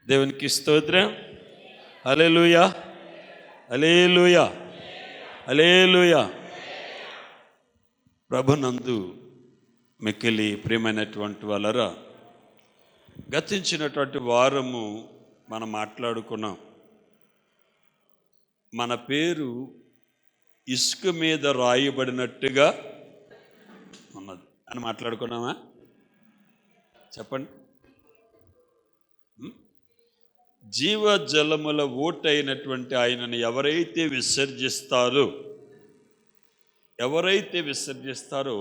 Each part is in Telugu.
దేవునికి స్తోత్రం. హల్లెలూయా, హల్లెలూయా, హల్లెలూయా. ప్రభునందు మిక్కిలి ప్రియమైనటువంటి వాళ్ళరా, గతించినటువంటి వారము మనం మాట్లాడుకున్నాం. మన పేరు ఇసుక మీద రాయబడినట్టుగా ఉన్నది అని మాట్లాడుకున్నామా? చెప్పండి. జీవజలముల ఓటైనటువంటి ఆయనను ఎవరైతే విసర్జిస్తారో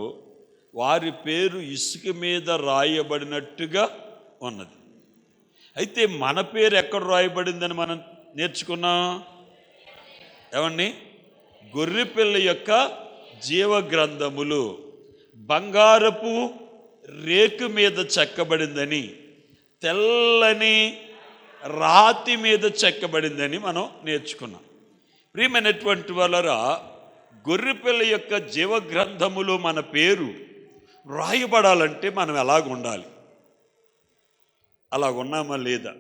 వారి పేరు ఇసుక మీద రాయబడినట్టుగా ఉన్నది. అయితే మన పేరు ఎక్కడ రాయబడిందని మనం నేర్చుకున్నాం. ఏమండి? గొర్రెపిల్ల యొక్క జీవ గ్రంథములు బంగారపు రేకు మీద చెక్కబడిందని, తెల్లని రాతి మీద చెక్కబడిందని మనం నేర్చుకున్నాం. ప్రియమైనటువంటి వాళ్ళరా, గొర్రెపిల్ల యొక్క జీవ గ్రంథములో మన పేరు రాయబడాలంటే మనం ఎలాగుండాలి? అలాగున్నామా లేదా?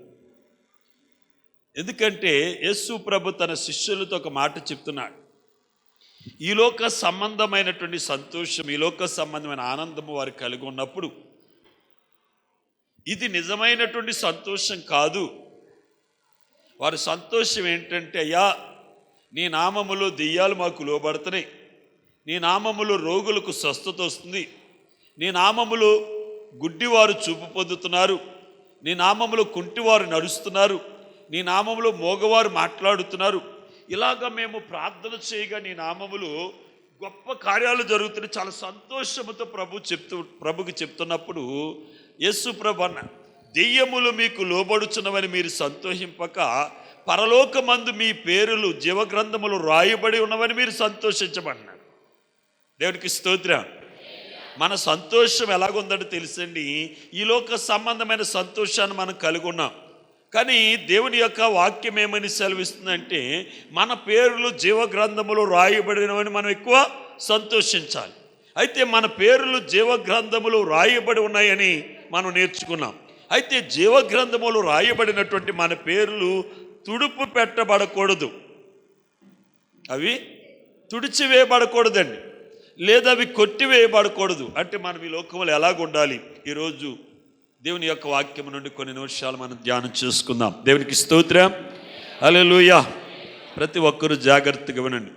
ఎందుకంటే యేసు ప్రభు తన శిష్యులతో ఒక మాట చెప్తున్నాడు. ఈ లోక సంబంధమైనటువంటి సంతోషం, ఈ లోక సంబంధమైన ఆనందము వారు కలిగి ఉన్నప్పుడు ఇది నిజమైనటువంటి సంతోషం కాదు. వారి సంతోషం ఏంటంటే, అయ్యా నీ నామములో దెయ్యాలు మాకు లోబడుతున్నాయి, నీ నామములో రోగులకు స్వస్థత వస్తుంది, నీ నామములో గుడ్డివారు చూపు పొందుతున్నారు, నీ నామములో కుంటివారు నడుస్తున్నారు, నీ నామములో మోగవారు మాట్లాడుతున్నారు. ఇలాగ మేము ప్రార్థన చేయగా నీ నామములో గొప్ప కార్యాలు జరుగుతున్నాయి. చాలా సంతోషముతో ప్రభుకి చెప్తున్నప్పుడు యేసు ప్రభు అన్న, దెయ్యములు మీకు లోబడుచున్నవని మీరు సంతోషింపక పరలోకమందు మీ పేరులు జీవగ్రంథములు రాయబడి ఉన్నవని మీరు సంతోషించమన్నాడు. దేవునికి స్తోత్రం. మన సంతోషం ఎలాగుందని తెలుసండి. ఈ లోక సంబంధమైన సంతోషాన్ని మనం కలిగి ఉన్నాం. కానీ దేవుని యొక్క వాక్యం ఏమని సెలవిస్తుందంటే, మన పేర్లు జీవగ్రంథములు రాయబడినవని మనం ఎక్కువ సంతోషించాలి. అయితే మన పేర్లు జీవగ్రంథములు రాయబడి ఉన్నాయని మనం నేర్చుకున్నాం. అయితే జీవగ్రంథములు రాయబడినటువంటి మన పేర్లు తుడుపు పెట్టబడకూడదు, అవి తుడిచివేయబడకూడదండి, లేదా అవి కొట్టివేయబడకూడదు. అంటే మనం ఈ లోకంలో ఎలాగుండాలి? ఈరోజు దేవుని యొక్క వాక్యం నుండి కొన్ని నిమిషాలు మనం ధ్యానం చేసుకుందాం. దేవునికి స్తోత్రం. హల్లెలూయా. ప్రతి ఒక్కరూ జాగ్రత్తగా వినండి.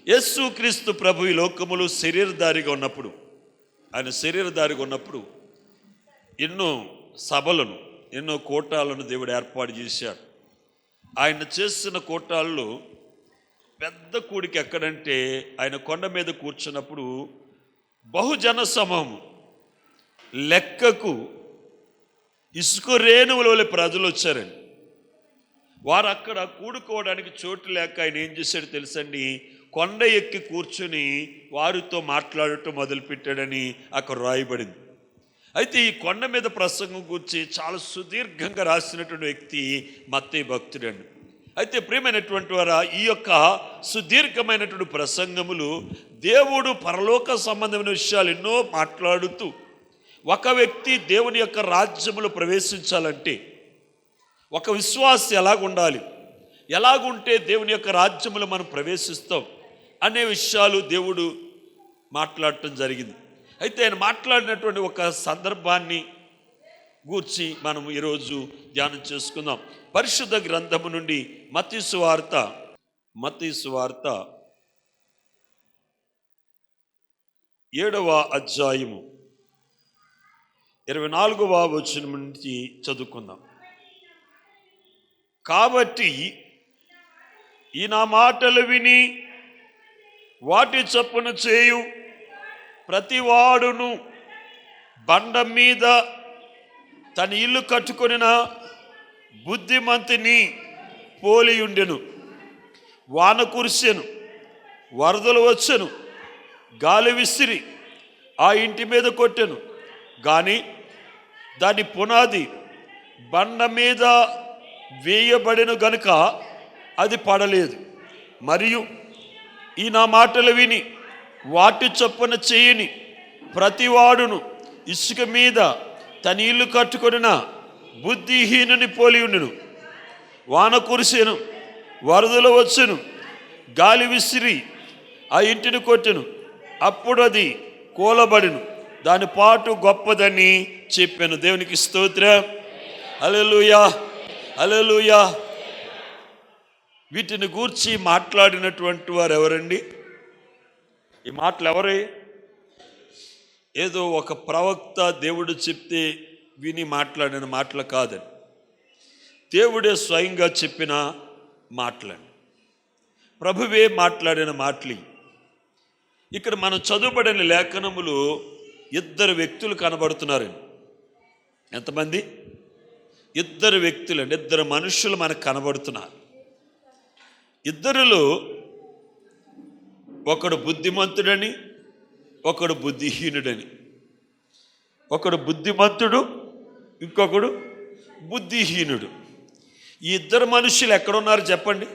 యేసుక్రీస్తు ప్రభు ఈ లోకములో శరీరధారిగా ఉన్నప్పుడు, ఆయన శరీరధారిగా ఉన్నప్పుడు ఎన్నో సభలను, ఎన్నో కూటాలను దేవుడు ఏర్పాటు చేశాడు. ఆయన చేసిన కూటాల్లో పెద్ద కూడిక ఎక్కడంటే, ఆయన కొండ మీద కూర్చున్నప్పుడు బహుజన సమూహం, లెక్కకు ఇసుక రేణువుల వలె ప్రజలు వచ్చారండి. వారు అక్కడ కూడుకోవడానికి చోటు లేక ఆయన ఏం చేశాడు తెలుసండి? కొండ ఎక్కి కూర్చుని వారితో మాట్లాడటం మొదలుపెట్టాడని అక్కడ రాయబడింది. అయితే ఈ కొండ మీద ప్రసంగం గురించి చాలా సుదీర్ఘంగా రాసినటువంటి వ్యక్తి మత్తయి భక్తుడండి. అయితే ప్రియమైనటువంటి వారా, ఈ యొక్క సుదీర్ఘమైనటువంటి ప్రసంగములు దేవుడు పరలోక సంబంధమైన విషయాలు ఎన్నో మాట్లాడుతూ, ఒక వ్యక్తి దేవుని యొక్క రాజ్యములో ప్రవేశించాలంటే ఒక విశ్వాసి ఎలాగుండాలి, ఎలాగుంటే దేవుని యొక్క రాజ్యములో మనం ప్రవేశిస్తాం అనే విషయాలు దేవుడు మాట్లాడటం జరిగింది. అయితే ఆయన మాట్లాడినటువంటి ఒక సందర్భాన్ని గూర్చి మనం ఈరోజు ధ్యానం చేసుకుందాం. పరిశుద్ధ గ్రంథము నుండి మత్తయి సువార్త 7వ అధ్యాయము 24వ వచనం నుంచి చదువుకుందాం. కాబట్టి ఈ నా మాటలు విని వాటి చొప్పున చేయు ప్రతివాడును బండ మీద తన ఇల్లు కట్టుకొనిన బుద్ధిమంతుని పోలియుండెను. వాన కురిసెను, వరదలు వచ్చెను, గాలి విసిరి ఆ ఇంటి మీద కొట్టెను, కానీ దాని పునాది బండ మీద వేయబడిన గనుక అది పడలేదు. మరియు ఈ నా మాటలు విని వాటి చొప్పున చేయని ప్రతివాడును ఇసుక మీద తన ఇల్లు కట్టుకొనిన బుద్ధిహీనుని పోలి ఉండును. వాన కురిసెను, వరదలు వచ్చెను, గాలి విసిరి ఆ ఇంటిని కొట్టెను, అప్పుడు అది కూలబడిను, దాని పాటు గొప్పదని చెప్పాను. దేవునికి స్తోత్రం. హల్లెలూయా, హల్లెలూయా. వీటిని గూర్చి మాట్లాడినటువంటి వారు ఎవరండి? ఈ మాటలు ఎవరే? ఏదో ఒక ప్రవక్త దేవుడు చెప్తే విని మాట్లాడిన మాటలు కాదని, దేవుడే స్వయంగా చెప్పిన మాటలండి. ప్రభువే మాట్లాడిన మాటలు. ఇక్కడ మనం చదువుబడిన లేఖనములు ఇద్దరు వ్యక్తులు కనబడుతున్నారండి. ఎంతమంది? ఇద్దరు వ్యక్తులు అండి, ఇద్దరు మనుషులు మనకు కనబడుతున్నారు. ఇద్దరిలో ఒకడు బుద్ధిమంతుడని, ఒకడు బుద్ధిహీనుడని. ఒకడు బుద్ధిమంతుడు, ఇంకొకడు బుద్ధిహీనుడు. ఈ ఇద్దరు మనుషులు ఎక్కడున్నారు చెప్పండి?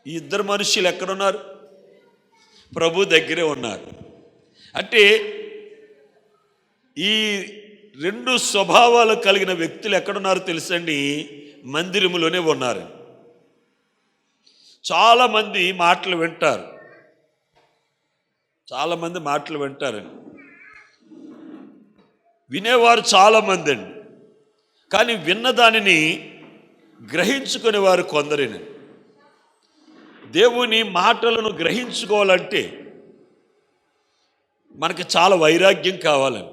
ఈ ఇద్దరు మనుషులు ఎక్కడున్నారు? ప్రభు దగ్గరే ఉన్నారు. అంటే ఈ రెండు స్వభావాలు కలిగిన వ్యక్తులు ఎక్కడున్నారు తెలుసండి? మందిరములోనే ఉన్నారు. చాలామంది మాటలు వింటారు, చాలామంది మాటలు వింటారండి, వినేవారు చాలామంది అండి. కానీ విన్న దానిని గ్రహించుకునేవారు కొందరేనండి. దేవుని మాటలను గ్రహించుకోవాలంటే మనకి చాలా వైరాగ్యం కావాలండి.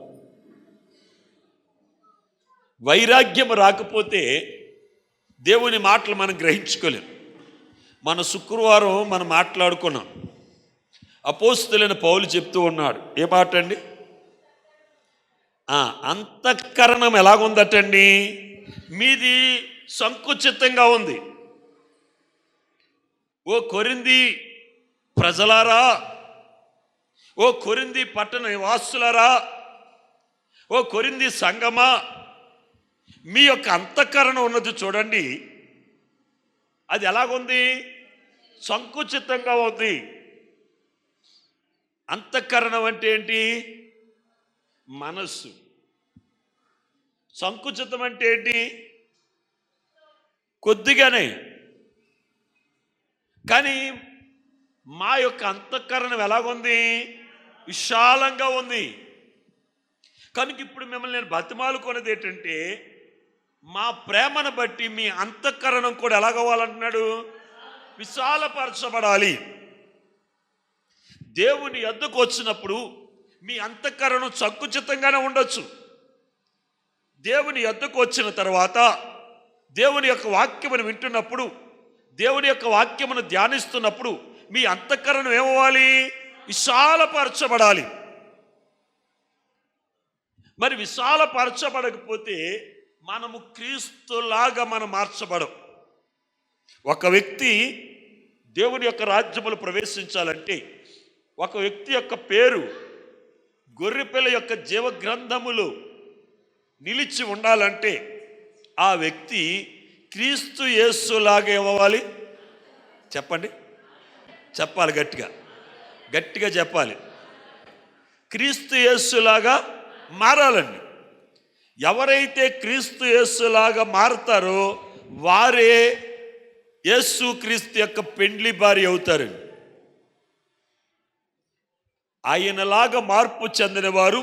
వైరాగ్యం రాకపోతే దేవుని మాటలు మనం గ్రహించుకోలేం. మన శుక్రవారం మనం మాట్లాడుకున్నాం. అపోస్తలుడైన పౌలు చెప్తూ ఉన్నాడు. ఏ మాట అండి? అంతఃకరణం ఎలాగుందటండి? మీది సంకుచితంగా ఉంది. ఓ కొరింథీ ప్రజలారా, ఓ కొరింథీ పట్టణ నివాసులారా, ఓ కొరింథీ సంఘమా, మీ యొక్క అంతఃకరణం ఉన్నది చూడండి, అది ఎలాగుంది? సంకుచితంగా ఉంది. అంతఃకరణం అంటే ఏంటి? మనస్సు. సంకుచితం అంటే ఏంటి? కొద్దిగానే. కానీ మా యొక్క అంతఃకరణం ఎలాగుంది? విశాలంగా ఉంది. కనుక ఇప్పుడు మిమ్మల్ని నేను బతిమాలుకున్నది ఏంటంటే, మా ప్రేమను బట్టి మీ అంతఃకరణం కూడా ఎలాగవ్వాలంటున్నాడు? విశాలపరచబడాలి. దేవుని యొద్దకు వచ్చినప్పుడు మీ అంతఃకరణం సంకుచితంగానే ఉండొచ్చు. దేవుని యొద్దకు వచ్చిన తర్వాత దేవుని యొక్క వాక్యమును వింటున్నప్పుడు, దేవుని యొక్క వాక్యమును ధ్యానిస్తున్నప్పుడు మీ అంతఃకరణం ఏమవ్వాలి? విశాలపరచబడాలి. మరి విశాలపరచబడకపోతే మనము క్రీస్తులాగా మనం మార్చబడం. ఒక వ్యక్తి దేవుని యొక్క రాజ్యములు ప్రవేశించాలంటే, ఒక వ్యక్తి యొక్క పేరు గొర్రెపిల్ల యొక్క జీవ గ్రంథములు నిలిచి ఉండాలంటే ఆ వ్యక్తి క్రీస్తు యేసులాగా ఏమవ్వాలి? చెప్పండి, చెప్పాలి, గట్టిగా గట్టిగా చెప్పాలి. క్రీస్తు యేసులాగా మారాలండి. ఎవరైతే క్రీస్తు యేసులాగా మారుతారో వారే యేసు క్రీస్తు యొక్క పెండ్లి భార్య అవుతారండి. ఆయనలాగా మార్పు చెందిన వారు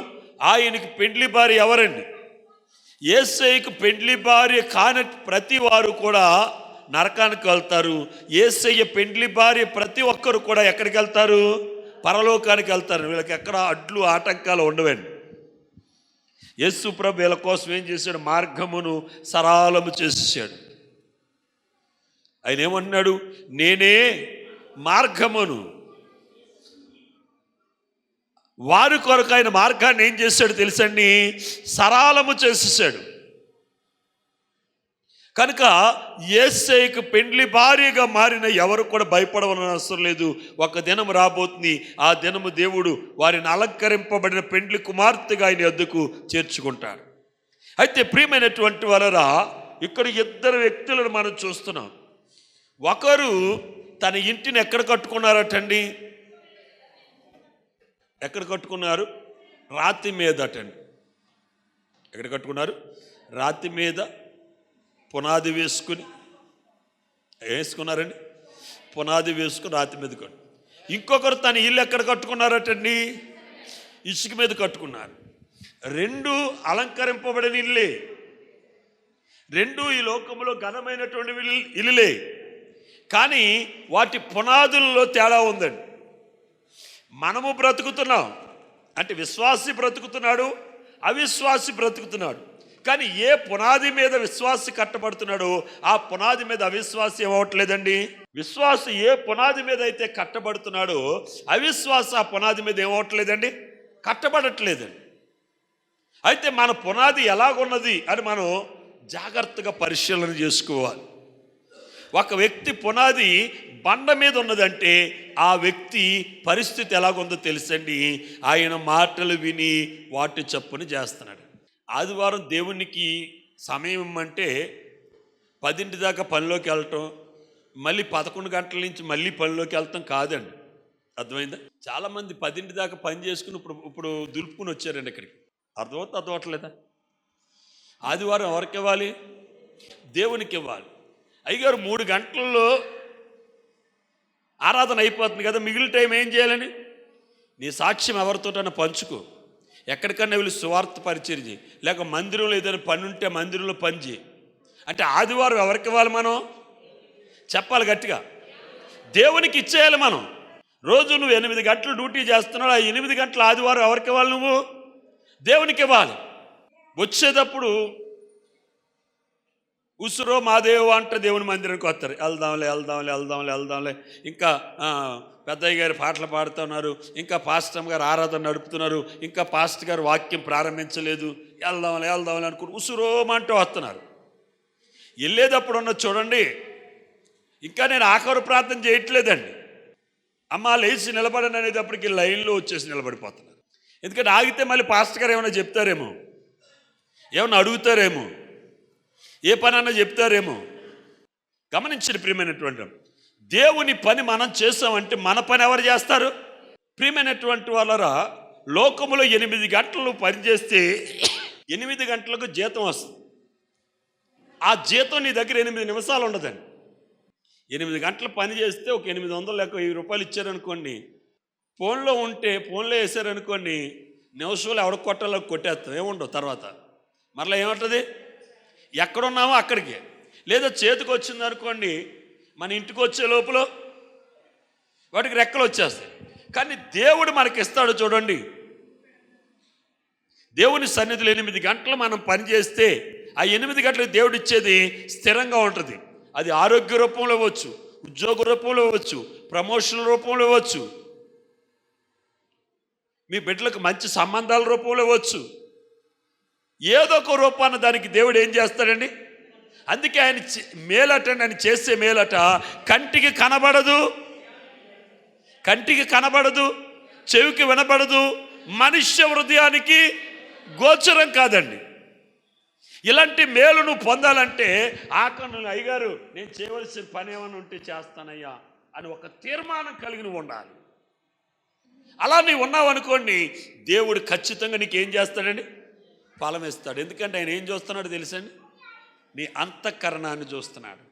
ఆయనకి పెండ్లి భార్య ఎవరండి? యేసయ్యకు పెండ్లి భార్య కాని ప్రతి వారు కూడా నరకానికి వెళ్తారు. యేసయ్య పెండ్లి భార్య ప్రతి ఒక్కరు కూడా ఎక్కడికి వెళ్తారు? పరలోకానికి వెళ్తారు. వీళ్ళకి ఎక్కడ అడ్లు ఆటంకాలు ఉండవండి. యేసు ప్రభు వీళ్ళ కోసం ఏం చేశాడు? మార్గమును సరళము చేసేసాడు. ఆయన ఏమన్నాడు? నేనే మార్గమును. వారి కొరకు ఆయన మార్గాన్ని ఏం చేశాడు తెలుసండి? సరళము చేసేసాడు. కనుక యేసయ్యకు పెండ్లి భార్యగా మారిన ఎవరు కూడా భయపడవలసిన అవసరం లేదు. ఒక దినం రాబోతుంది, ఆ దినము దేవుడు వారిని అలంకరింపబడిన పెండ్లి కుమార్తెగా ఆయన యొద్దకు చేర్చుకుంటాడు. అయితే ప్రియమైనటువంటి వారరా, ఇక్కడ ఇద్దరు వ్యక్తులను మనం చూస్తున్నాం. ఒకరు తన ఇంటిని ఎక్కడ కట్టుకున్నారటండి? ఎక్కడ కట్టుకున్నారు? రాతి మీద అటండి. ఎక్కడ కట్టుకున్నారు? రాతి మీద పునాది వేసుకుని వేసుకున్నారండి, పునాది వేసుకుని రాతి మీద కట్టు. ఇంకొకరు తన ఇల్లు ఎక్కడ కట్టుకున్నారటండి? ఇసుక మీద కట్టుకున్నారు. రెండు అలంకరింపబడిన ఇల్లే, రెండు ఈ లోకంలో ఘనమైనటువంటి ఇల్లులే, కానీ వాటి పునాదుల్లో తేడా ఉందండి. మనము బ్రతుకుతున్నాం అంటే విశ్వాసి బ్రతుకుతున్నాడు, అవిశ్వాసి బ్రతుకుతున్నాడు. కానీ ఏ పునాది మీద విశ్వాసి కట్టబడుతున్నాడో ఆ పునాది మీద అవిశ్వాసి ఏమవట్లేదండి. విశ్వాసి ఏ పునాది మీద అయితే కట్టబడుతున్నాడో అవిశ్వాస ఆ పునాది మీద ఏమవట్లేదండి, కట్టబడట్లేదండి. అయితే మన పునాది ఎలాగున్నది అని మనం జాగ్రత్తగా పరిశీలన చేసుకోవాలి. ఒక వ్యక్తి పునాది బండ మీద ఉన్నదంటే ఆ వ్యక్తి పరిస్థితి ఎలాగుందో తెలుసండి. ఆయన మాటలు విని వాటి చప్పుని చేస్తున్నాడు. ఆదివారం దేవునికి సమయం ఇమ్మంటే 10 దాకా పనిలోకి వెళ్ళటం, మళ్ళీ 11 గంటల నుంచి మళ్ళీ పనిలోకి వెళ్తాం కాదండి. అర్థమైందా? చాలామంది 10 దాకా పని చేసుకుని ఇప్పుడు దులుపుకుని వచ్చారండి ఇక్కడికి. అర్థమవట్లేదా? ఆదివారం ఎవరికి ఇవ్వాలి? దేవునికి ఇవ్వాలి. అయ్యగారు 3 గంటల్లో ఆరాధన అయిపోతుంది కదా, మిగిలిన టైం ఏం చేయాలని? నీ సాక్ష్యం ఎవరితోటైనా పంచుకో, ఎక్కడికన్నా వెళ్ళి సువార్త పరిచయం చేయి, లేక మందిరంలో ఏదైనా పని ఉంటే మందిరంలో పని చేయి. అంటే ఆదివారం ఎవరికి ఇవ్వాలి? మనం చెప్పాలి గట్టిగా, దేవునికి ఇచ్చేయాలి. మనం రోజు నువ్వు 8 గంటలు డ్యూటీ చేస్తున్నావు, ఆ 8 గంటలు ఆదివారం ఎవరికి ఇవ్వాలి? నువ్వు దేవునికి ఇవ్వాలి. వచ్చేటప్పుడు ఉసురో మాదేవో అంటే దేవుని మందిరానికి వస్తారు. వెళ్దాంలే. ఇంకా పెద్దయ్య గారు పాటలు పాడుతున్నారు, ఇంకా పాస్టర్ గారు ఆరాధన నడుపుతున్నారు, ఇంకా పాస్టర్ గారు వాక్యం ప్రారంభించలేదు, వెళ్దాంలే అనుకుని ఉసురోమంటూ వస్తున్నారు. వెళ్ళేటప్పుడు ఉన్న చూడండి, ఇంకా నేను ఆఖరు ప్రార్థన చేయట్లేదండి, అమ్మ లేచి నిలబడని అనేటప్పటికి లైన్లో వచ్చేసి నిలబడిపోతున్నారు. ఎందుకంటే ఆగితే మళ్ళీ పాస్టర్ గారు ఏమైనా చెప్తారేమో, ఏమన్నా అడుగుతారేమో, ఏ పని అన్నా చెప్తారేమో. గమనించండి ప్రియమైనటువంటి, దేవుని పని మనం చేస్తామంటే మన పని ఎవరు చేస్తారు? ప్రియమైనటువంటి వాళ్ళరా, లోకములో 8 గంటలు పనిచేస్తే 8 గంటలకు జీతం వస్తుంది. ఆ జీతం నీ దగ్గర 8 నిమిషాలు ఉండదండి. 8 గంటలు పని చేస్తే ఒక 800 లేక 1000 రూపాయలు ఇచ్చారనుకోండి, ఫోన్లో ఉంటే ఫోన్లో వేసారనుకోండి, నిమిషంలో ఎవడ కొట్టాలో కొట్టేస్తాం, ఏముండవు. తర్వాత మరలా ఏమంటుంది, ఎక్కడున్నామో అక్కడికి. లేదా చేతికి వచ్చింది అనుకోండి, మన ఇంటికి వచ్చే లోపల వాటికి రెక్కలు వచ్చేస్తాయి. కానీ దేవుడు మనకి ఇస్తాడు చూడండి. దేవుని సన్నిధిలో 8 గంటలు మనం పనిచేస్తే ఆ 8 గంటలకు దేవుడు ఇచ్చేది స్థిరంగా ఉంటుంది. అది ఆరోగ్య రూపంలో ఇవ్వచ్చు, ఉద్యోగ రూపంలో ఇవ్వచ్చు, ప్రమోషన్ రూపంలో ఇవ్వచ్చు, మీ బిడ్డలకు మంచి సంబంధాల రూపంలో ఇవ్వచ్చు. ఏదో ఒక రూపాన దానికి దేవుడు ఏం చేస్తాడండి. అందుకే ఆయన మేలట, ఆయన చేసే మేలట కంటికి కనబడదు, చెవికి వినబడదు, మనుష్య హృదయానికి గోచరం కాదండి. ఇలాంటి మేలు నువ్వు పొందాలంటే ఆకను అయ్యగారు నేను చేయవలసిన పని ఏమైనా ఉంటే చేస్తానయ్యా అని ఒక తీర్మానం కలిగి నువ్వు ఉండాలి. అలా నీవు ఉన్నావు అనుకోండి, దేవుడు ఖచ్చితంగా నీకు ఏం చేస్తాడండి, ఫలం ఇస్తాడు. ఎందుకంటే ఆయన ఏం చూస్తున్నాడు తెలుసండి, నీ అంతఃకరణాన్ని చూస్తున్నాడు,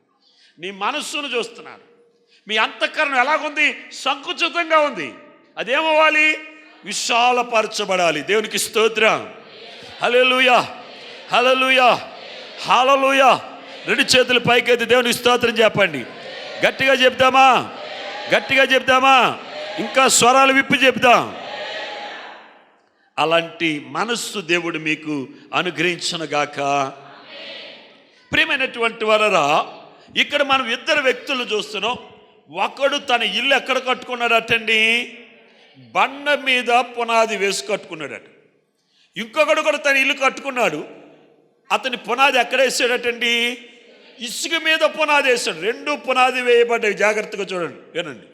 నీ మనస్సును చూస్తున్నాడు. మీ అంతఃకరణం ఎలాగుంది? సంకుచితంగా ఉంది. అదేమవ్వాలి? విశాలపరచబడాలి. దేవునికి స్తోత్రం. హల్లెలూయా, హల్లెలూయా, హల్లెలూయా. 2 చేతులు పైకెత్తి దేవునికి స్తోత్రం చెప్పండి. గట్టిగా చెప్దామా? ఇంకా స్వరాలు విప్పి చెప్దాం. అలాంటి మనస్సు దేవుడు మీకు అనుగ్రహించునుగాక. ప్రియమైనటువంటి వారరా, ఇక్కడ మనం 2 వ్యక్తులు చూస్తున్నాం. ఒకడు తన ఇల్లు ఎక్కడ కట్టుకున్నాడటండి? బండ మీద పునాది వేసి కట్టుకున్నాడట. ఇంకొకడు కూడా తన ఇల్లు కట్టుకున్నాడు, అతని పునాది ఎక్కడ వేసాడటండి? ఇసుక మీద పునాది వేసాడు. 2 పునాది వేయబడ్డాయి. జాగ్రత్తగా చూడండి, వినండి.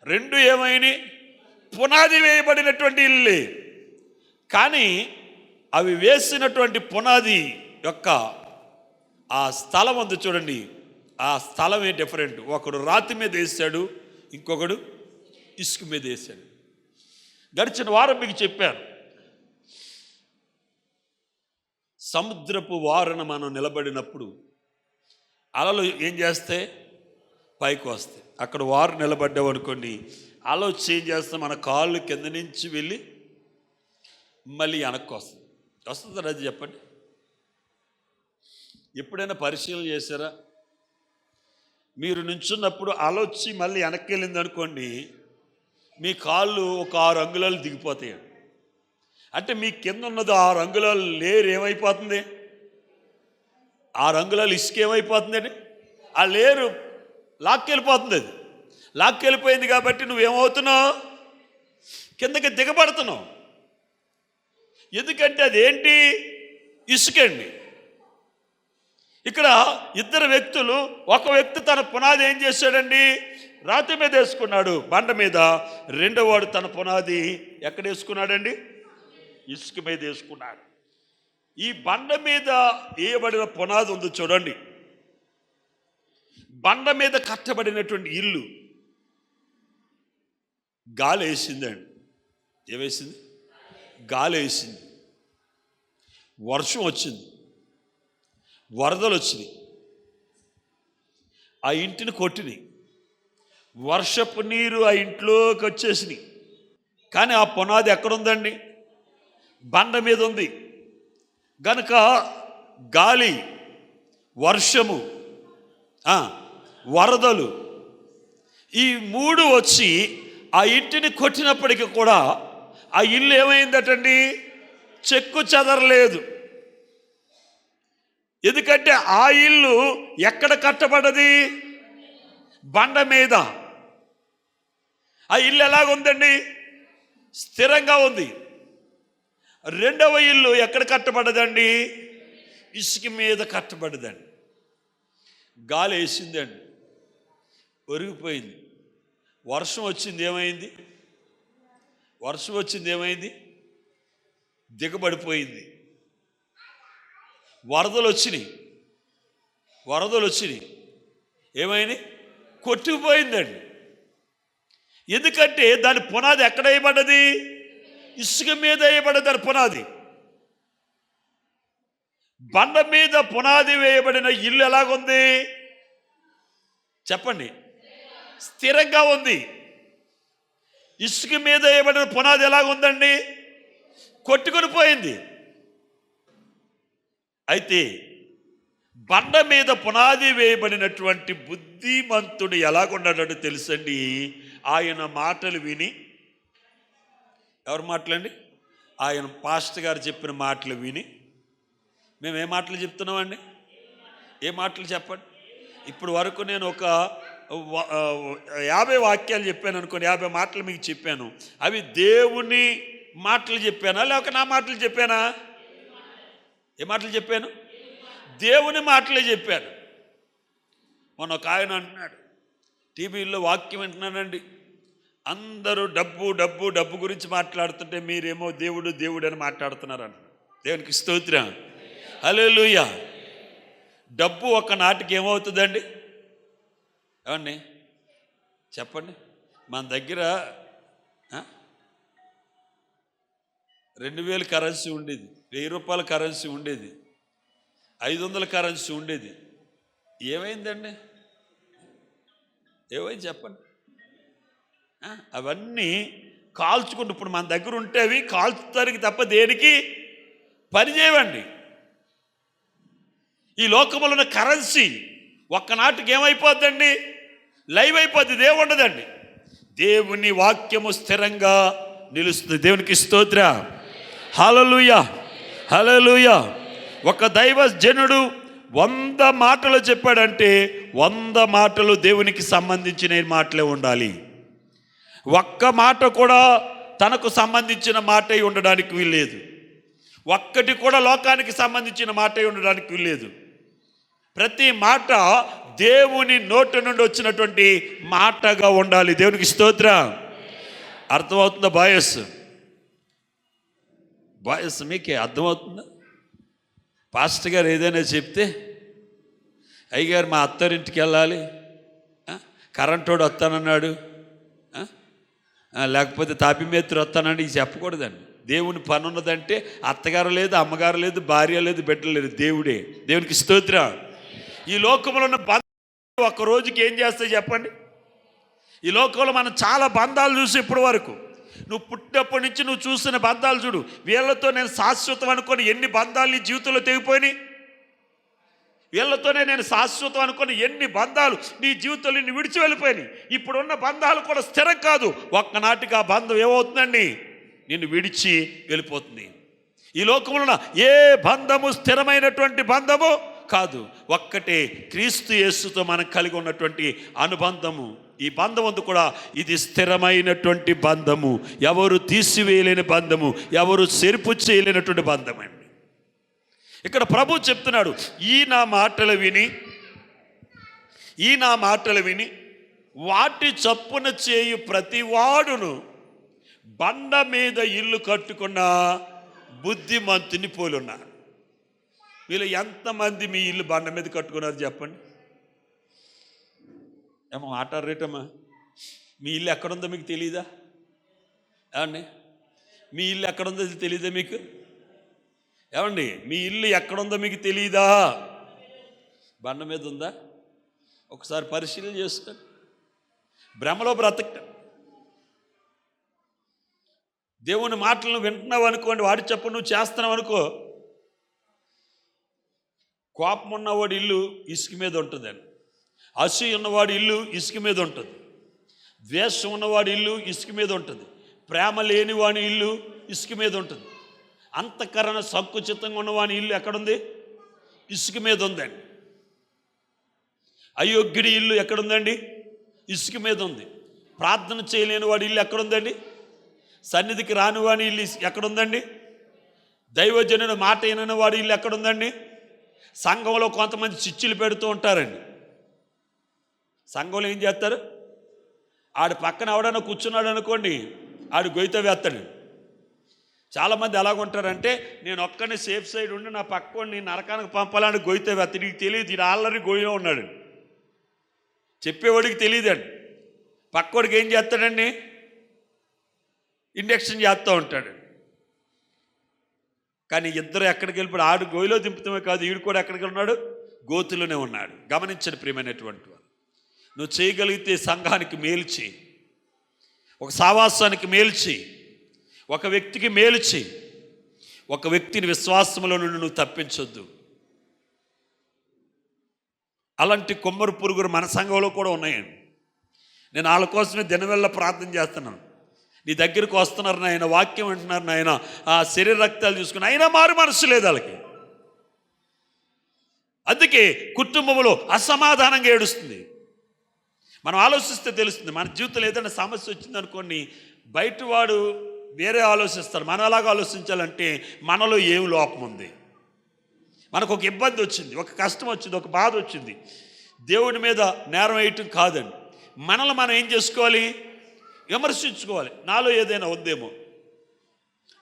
2 ఏమైనాయి? పునాది వేయబడినటువంటి ఇల్లు. కానీ అవి వేసినటువంటి పునాది యొక్క ఆ స్థలం ఉంది చూడండి, ఆ స్థలమే డిఫరెంట్. ఒకడు రాతి మీద వేసాడు, ఇంకొకడు ఇసుక మీద వేసాడు. గడిచిన వారం మీకు చెప్పాను, సముద్రపు వారన మనం నిలబడినప్పుడు అలలు ఏం చేస్తే పైకి వస్తాయి. అక్కడ వారు నిలబడ్డామనుకోండి, అల వచ్చి ఏం చేస్తాం, మన కాళ్ళు కింద నుంచి వెళ్ళి మళ్ళీ వెనక్కి వస్తుంది. వస్తుంది అది చెప్పండి. ఎప్పుడైనా పరిశీలన చేశారా? మీరు నుంచున్నప్పుడు అల వచ్చి మళ్ళీ వెనక్కి వెళ్ళింది అనుకోండి, మీ కాళ్ళు ఒక 6 అంగుళాలు దిగిపోతాయి. అంటే మీ కింద ఉన్నది 6 అంగుళాలు లేరు ఏమైపోతుంది, 6 అంగుళాలు ఇసుక ఏమైపోతుందండి, ఆ లేరు లాక్కెళ్ళిపోతుంది. అది లాక్కెళ్ళిపోయింది కాబట్టి నువ్వేమవుతున్నావు, కిందకి దిగబడుతున్నావు. ఎందుకంటే అదేంటి, ఇసుకండి. ఇక్కడ ఇద్దరు వ్యక్తులు, ఒక వ్యక్తి తన పునాది ఏం చేశాడండి, రాతి మీద వేసుకున్నాడు, బండ మీద. రెండో వాడు తన పునాది ఎక్కడ వేసుకున్నాడండి, ఇసుక మీద వేసుకున్నాడు. ఈ బండ మీద వేయబడిన పునాది ఉంది చూడండి, బండ మీద కట్టబడినటువంటి ఇల్లు గాలి వేసిందండి. ఏమేసింది, గాలి వేసింది, వర్షం వచ్చింది, వరదలు వచ్చినాయి, ఆ ఇంటిని కొట్టినాయి, వర్షపు నీరు ఆ ఇంట్లోకి వచ్చేసినాయి. కానీ ఆ పునాది ఎక్కడుందండి, బండ మీద ఉంది. గనుక గాలి, వర్షము, వరదలు ఈ 3 వచ్చి ఆ ఇంటిని కొట్టినప్పటికీ కూడా ఆ ఇల్లు ఏమైందటండి, చెక్కు చెదరలేదు. ఎందుకంటే ఆ ఇల్లు ఎక్కడ కట్టబడ్డది, బండ మీద. ఆ ఇల్లు ఎలాగుందండి, స్థిరంగా ఉంది. రెండవ ఇల్లు ఎక్కడ కట్టబడ్డదండి, ఇసుక మీద కట్టబడ్డదండి. గాలి వేసిందండి, ఒరిగిపోయింది. వర్షం వచ్చింది, ఏమైంది, వర్షం వచ్చింది ఏమైంది, దిగబడిపోయింది. వరదలు వచ్చినాయి, ఏమైంది, కొట్టుకుపోయిందండి. ఎందుకంటే దాని పునాది ఎక్కడ వేయబడ్డది, ఇసుక మీద వేయబడ్డది. దాని పునాది, బండ మీద పునాది వేయబడిన ఇల్లు ఎలాగుంది చెప్పండి, స్థిరంగా ఉంది. ఇసుక మీద వేయబడిన పునాది ఎలాగుందండి, కొట్టుకొని పోయింది. అయితే బండ మీద పునాది వేయబడినటువంటి బుద్ధిమంతుడు ఎలాగున్నాడో తెలుసండి. ఆయన మాటలు విని, ఎవరు మాటలండి, ఆయన పాస్టర్ గారు చెప్పిన మాటలు విని, మేము ఏ మాటలు చెప్తున్నామండి, ఏ మాటలు చెప్పండి. ఇప్పుడు వరకు నేను ఒక 50 వాక్యాలు చెప్పాను అనుకోండి, 50 మాటలు మీకు చెప్పాను. అవి దేవుని మాటలు చెప్పానా, లేక నా మాటలు చెప్పానా? ఏ మాటలు చెప్పాను, దేవుని మాటలే చెప్పాను. మొన్న ఒక ఆయన అంటున్నాడు, టీవీలో వాక్యం వింటున్నానండి, అందరూ డబ్బు డబ్బు డబ్బు గురించి మాట్లాడుతుంటే మీరేమో దేవుడు దేవుడు అని మాట్లాడుతున్నారు అంట. దేవునికి స్తోత్రం, హల్లెలూయా. డబ్బు ఒకనాటికి ఏమవుతుందండి, ఏమండి చెప్పండి. మన దగ్గర 2000 కరెన్సీ ఉండేది, 1000 రూపాయల కరెన్సీ ఉండేది, 500 కరెన్సీ ఉండేది. ఏమైందండి, ఏమైంది చెప్పండి. అవన్నీ కాల్చుకుంటూ, ఇప్పుడు మన దగ్గర ఉంటే అవి కాల్చుతానికి తప్ప దేనికి పనిచేయవండి. ఈ లోకంలో ఉన్న కరెన్సీ ఒక్కనాటికి ఏమైపోద్దండి, లైవ్ అయిపోద్ది, దేవుడు ఉండదండి. దేవుని వాక్యము స్థిరంగా నిలుస్తుంది. దేవునికి స్తోత్రం, హల్లెలూయా, హల్లెలూయా. ఒక దైవజనుడు 100 మాటలు చెప్పాడంటే 100 మాటలు దేవునికి సంబంధించిన మాటలే ఉండాలి. ఒక్క మాట కూడా తనకు సంబంధించిన మాటే ఉండడానికి వీల్లేదు. ఒక్కటి కూడా లోకానికి సంబంధించిన మాటే ఉండడానికి వీల్లేదు. ప్రతి మాట దేవుని నోటి నుండి వచ్చినటువంటి మాటగా ఉండాలి. దేవునికి స్తోత్రం. అర్థమవుతుందా బాయస్? మీకే అర్థమవుతుందా? పాస్టర్ గారు ఏదైనా చెప్తే, అయ్యగారు మా అత్తారింటికి వెళ్ళాలి, కరెంటోడు వస్తానన్నాడు, లేకపోతే తాపిమేత్రి వస్తానండి, ఇది చెప్పకూడదండి. దేవుని పని ఉన్నదంటే అత్తగారు లేదు, అమ్మగారు లేదు, భార్య లేదు, బిడ్డలు లేదు, దేవుడే. దేవునికి స్తోత్రం. ఈ లోకంలో ఉన్న బంధాలు ఒక్క రోజుకి ఏం చేస్తాయి చెప్పండి? ఈ లోకంలో మనం చాలా బంధాలు చూసి ఇప్పటి వరకు, నువ్వు పుట్టినప్పటి నుంచి నువ్వు చూసిన బంధాలు చూడు. వీళ్ళతో నేను శాశ్వతం అనుకొని ఎన్ని బంధాలు నీ జీవితంలో తెగిపోయినాయి. వీళ్ళతోనే నేను శాశ్వతం అనుకొని ఎన్ని బంధాలు నీ జీవితంలో నిన్ను విడిచి వెళ్ళిపోయినాయి. ఇప్పుడున్న బంధాలు కూడా స్థిరం కాదు. ఒక్కనాటికి ఆ బంధం ఏమవుతుందండి? నిన్ను విడిచి వెళ్ళిపోతుంది. ఈ లోకంలో ఏ బంధము స్థిరమైనటువంటి బంధము కాదు. ఒక్కటే క్రీస్తు యేసుతో మనం కలిగి ఉన్నటువంటి అనుబంధము. ఈ బంధం అంతా కూడా ఇది స్థిరమైనటువంటి బంధము, ఎవరు తీసివేయలేని బంధము, ఎవరు సెరుపు చేయలేనటువంటి బంధం అండి. ఇక్కడ ప్రభు చెప్తున్నాడు, ఈ నా మాటలు విని వాటి చప్పున చేయు ప్రతివాడును బండ మీద ఇల్లు కట్టుకున్న బుద్ధిమంతుని పోలున్నారు. వీళ్ళు ఎంతమంది మీ ఇల్లు బండ మీద కట్టుకున్నారు చెప్పండి? ఏమో మాట్లాడరేటమ్మా? మీ ఇల్లు ఎక్కడుందో మీకు తెలీదా? ఏమండి, మీ ఇల్లు ఎక్కడుందో తెలీదా మీకు? ఏమండి, మీ ఇల్లు ఎక్కడుందో మీకు తెలీదా? బండ మీద ఉందా? ఒకసారి పరిశీలన చేసుకోండి. భ్రమలో బ్రతక దేవుని మాటలను వింటున్నావు అనుకోండి, వాడి చెప్పు నువ్వు చేస్తున్నావు అనుకో, కోపం ఉన్నవాడి ఇల్లు ఇసుక మీద ఉంటుందండి. అసూయ ఉన్నవాడి ఇల్లు ఇసుక మీద ఉంటుంది. ద్వేషం ఉన్నవాడి ఇల్లు ఇసుక మీద ఉంటుంది. ప్రేమ లేని వాని ఇల్లు ఇసుక మీద ఉంటుంది. అంతఃకరణ సంకుచితంగా ఉన్నవాని ఇల్లు ఎక్కడుంది? ఇసుక మీద ఉందండి. అయోగ్యుడి ఇల్లు ఎక్కడుందండి? ఇసుక మీద ఉంది. ప్రార్థన చేయలేని వాడి ఇల్లు ఎక్కడుందండి? సన్నిధికి రాని వాని ఇల్లు ఎక్కడుందండి? దైవజనుని మాట వినని వాడి ఇల్లు ఎక్కడుందండి? సంఘంలో కొంతమంది చిచ్చులు పెడుతూ ఉంటారండి. సంఘంలో ఏం చేస్తారు? ఆడి పక్కన ఎవడన్నా కూర్చున్నాడు అనుకోండి, ఆడు గొయ్యితో వేస్తాడు. చాలామంది ఎలాగుంటారంటే, నేను ఒక్కనే సేఫ్ సైడ్ ఉండి నా పక్కని నరకానికి పంపాలని గొయ్యితో వేస్తాడు. నీకు తెలియదు, ఇది ఆల్రెడీ గొయ్యిలో ఉన్నాడు. చెప్పేవాడికి తెలియదండి. పక్కోడికి ఏం చేస్తాడండి? ఇండక్షన్ చేస్తూ ఉంటాడు. కానీ ఇద్దరు ఎక్కడికి వెళ్ళిపోయాడు? ఆడు గొయ్యిలో దింపుతామే కాదు, ఈడు కూడా ఎక్కడికి ఉన్నాడు? గోతులోనే ఉన్నాడు. గమనించండి ప్రియమైనటువంటి వారు, నువ్వు చేయగలిగితే సంఘానికి మేలు చేయి, ఒక సావాసానికి మేలు చేయి, ఒక వ్యక్తికి మేలు చేయి. ఒక వ్యక్తిని విశ్వాసంలో నుండి నువ్వు తప్పించొద్దు. అలాంటి కొమ్మరు పురుగురు మన సంఘంలో కూడా ఉన్నాయండి. నేను వాళ్ళ కోసమే దినవెల్ల ప్రార్థన చేస్తున్నాను. నీ దగ్గరికి వస్తున్నారు నాయన, వాక్యం అంటున్నారు నాయన, ఆ శరీర రక్తాలు చూసుకుని అయినా మారు మనసు లేదు వాళ్ళకి. అందుకే కుటుంబంలో అసమాధానంగా ఏడుస్తుంది. మనం ఆలోచిస్తే తెలుస్తుంది. మన జీవితంలో ఏదైనా సమస్య వచ్చిందనుకోండి, బయటవాడు వేరే ఆలోచిస్తారు. మనం ఎలాగ ఆలోచించాలంటే, మనలో ఏం లోపం ఉంది, మనకు ఒక ఇబ్బంది వచ్చింది, ఒక కష్టం వచ్చింది, ఒక బాధ వచ్చింది, దేవుడి మీద నేరం వేయటం కాదండి. మనల్ని మనం ఏం చేసుకోవాలి? విమర్శించుకోవాలి. నాలో ఏదైనా ఉందేమో,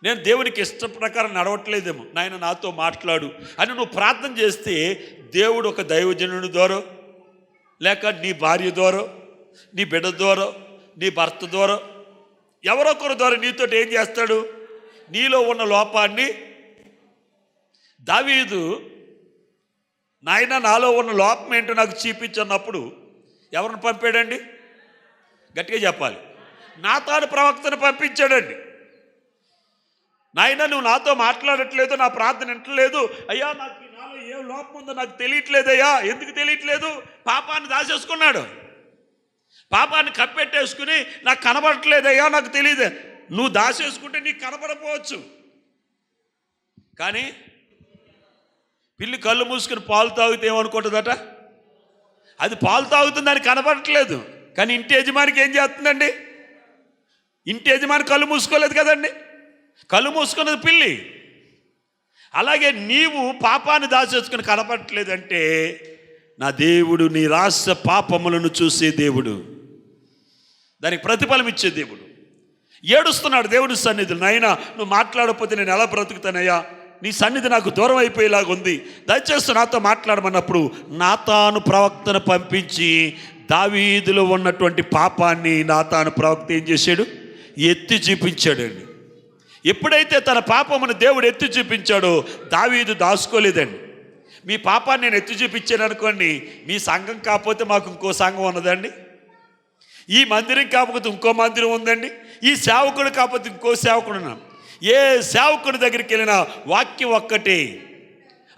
నేను దేవునికి ఇష్ట ప్రకారం నడవట్లేదేమో, నాయన నాతో మాట్లాడు అని నువ్వు ప్రార్థన చేస్తే, దేవుడు ఒక దైవజనుడి ద్వారా, లేక నీ భార్య ద్వారా, నీ బిడ్డ ద్వారా, నీ భర్త ద్వారా, ఎవరొకరి ద్వారా నీతో ఏం చేస్తాడు? నీలో ఉన్న లోపాన్ని, దావీదు నాయన నాలో ఉన్న లోపం ఏంటో నాకు చూపించన్నప్పుడు ఎవరిని పంపాడండి? గట్టిగా చెప్పాలి. నాతాను ప్రవక్తను పంపించాడండి. నాయన నువ్వు నాతో మాట్లాడట్లేదు, నా ప్రార్థన వింటలేదు అయ్యా, నాకు నాలో ఏం లోపం ఉందో నాకు తెలియట్లేదయ్యా. ఎందుకు తెలియట్లేదు? పాపాన్ని దాచేసుకున్నాడు. పాపాన్ని కప్పెట్టేసుకుని నాకు కనబడట్లేదయ్యా, నాకు తెలియదు. నువ్వు దాచేసుకుంటే నీకు కనబడపోవచ్చు, కానీ పిల్లి కళ్ళు మూసుకుని పాలు తాగితే ఏమనుకుంటుందట? అది పాలు తాగుతుంది, దానికి కనబడట్లేదు. కానీ ఇంటి యజమానికి ఏం చేస్తుందండి? ఇంటి యజమాని కళ్ళు మూసుకోలేదు కదండి, కళ్ళు మూసుకున్నది పిల్లి. అలాగే నీవు పాపాన్ని దాచేసుకుని కనపడట్లేదంటే, నా దేవుడు నీ రాష్ట్ర పాపములను చూసే దేవుడు, దానికి ప్రతిఫలం ఇచ్చే దేవుడు. ఏడుస్తున్నాడు దేవుడి సన్నిధిలో, నాయనా నువ్వు మాట్లాడకపోతే నేను ఎలా బ్రతుకుతానయ్యా, నీ సన్నిధి నాకు దూరం అయిపోయేలాగా ఉంది, దయచేసి నాతో మాట్లాడమన్నప్పుడు నాతాను ప్రవక్తను పంపించి దావీదులో ఉన్నటువంటి పాపాన్ని నాతాను ప్రవక్త ఏం చేశాడు? ఎత్తి చూపించాడండి. ఎప్పుడైతే తన పాపమును దేవుడు ఎత్తి చూపించాడో దావీదు దాచుకోలేదండి. మీ పాపాన్ని నేను ఎత్తి చూపించాను అనుకోండి, మీ సంఘం కాకపోతే మాకు ఇంకో సంఘం ఉన్నదండి, ఈ మందిరం కాకపోతే ఇంకో మందిరం ఉందండి, ఈ సేవకుడు కాకపోతే ఇంకో సేవకుడు ఉన్నాం. ఏ సేవకుడి దగ్గరికి వెళ్ళినా వాక్యం ఒక్కటే.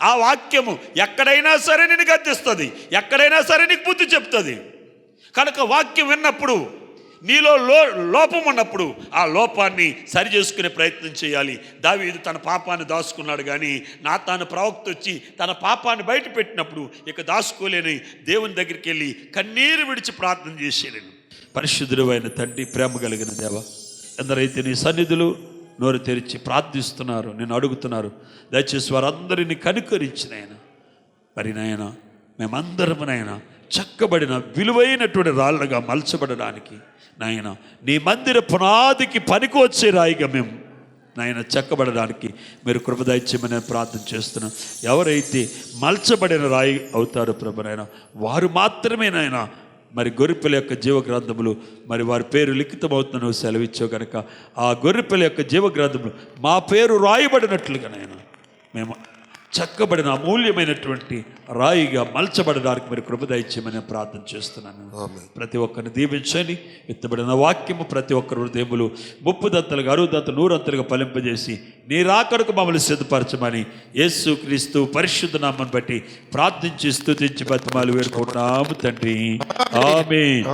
ఆ వాక్యము ఎక్కడైనా సరే నేను గద్దిస్తుంది, ఎక్కడైనా సరే నీకు బుద్ధి చెప్తుంది. కనుక వాక్యం విన్నప్పుడు నీలో లోపం ఉన్నప్పుడు ఆ లోపాన్ని సరి చేసుకునే ప్రయత్నం చేయాలి. దావీదు తన పాపాన్ని దాచుకున్నాడు, కానీ నాతాను ప్రవక్త వచ్చి తన పాపాన్ని బయట పెట్టినప్పుడు ఇక దాచుకోలేని దేవుని దగ్గరికి వెళ్ళి కన్నీరు విడిచి ప్రార్థన చేసేది. పరిశుద్ధుడు అయిన తండ్రి, ప్రేమ కలిగిన దేవ, ఎందరైతే నీ సన్నిధులు నోరు తెరిచి ప్రార్థిస్తున్నారు, నేను అడుగుతున్నారు, దయచేసి వారందరినీ కనుకరించినైనా మరి నాయన మేమందరమునైనా చక్కబడిన విలువైనటువంటి రాళ్ళగా మలచబడడానికి నాయన నీ మందిర పునాదికి పనికి వచ్చే రాయిగా మేము నాయన చెక్కబడడానికి మీరు కృప దయచేయమని ప్రార్థన చేస్తున్నాం. ఎవరైతే మలచబడిన రాయి అవుతారో ప్రభు నాయన, వారు మాత్రమే నాయన మరి గొర్రెపిల్ల యొక్క జీవగ్రంథములు మరి వారి పేరు లిఖితమవుతుందని సెలవిచ్చావు కనుక ఆ గొర్రెపిల్ల యొక్క జీవగ్రంథములు మా పేరు రాయబడినట్లుగా నాయన మేము చెక్కబడిన అమూల్యమైనటువంటి రాయిగా మలచబడడానికి మీరు కృప దయచేయమని ప్రార్థన చేస్తున్నాను. ప్రతి ఒక్కరిని దీవించండి. ఎత్తబడిన వాక్యము ప్రతి ఒక్కరి హృదయములు 30 దంతలుగా 60 దంతలు 100 దంతలుగా ఫలింపజేసి నీ రాకడకు మమ్మల్ని సిద్ధపరచమని యేసు క్రీస్తు పరిశుద్ధ నామమును బట్టి ప్రార్థించి స్తుతించి బతిమాలు వేడుకుంటున్నాము తండ్రి. ఆమేన్.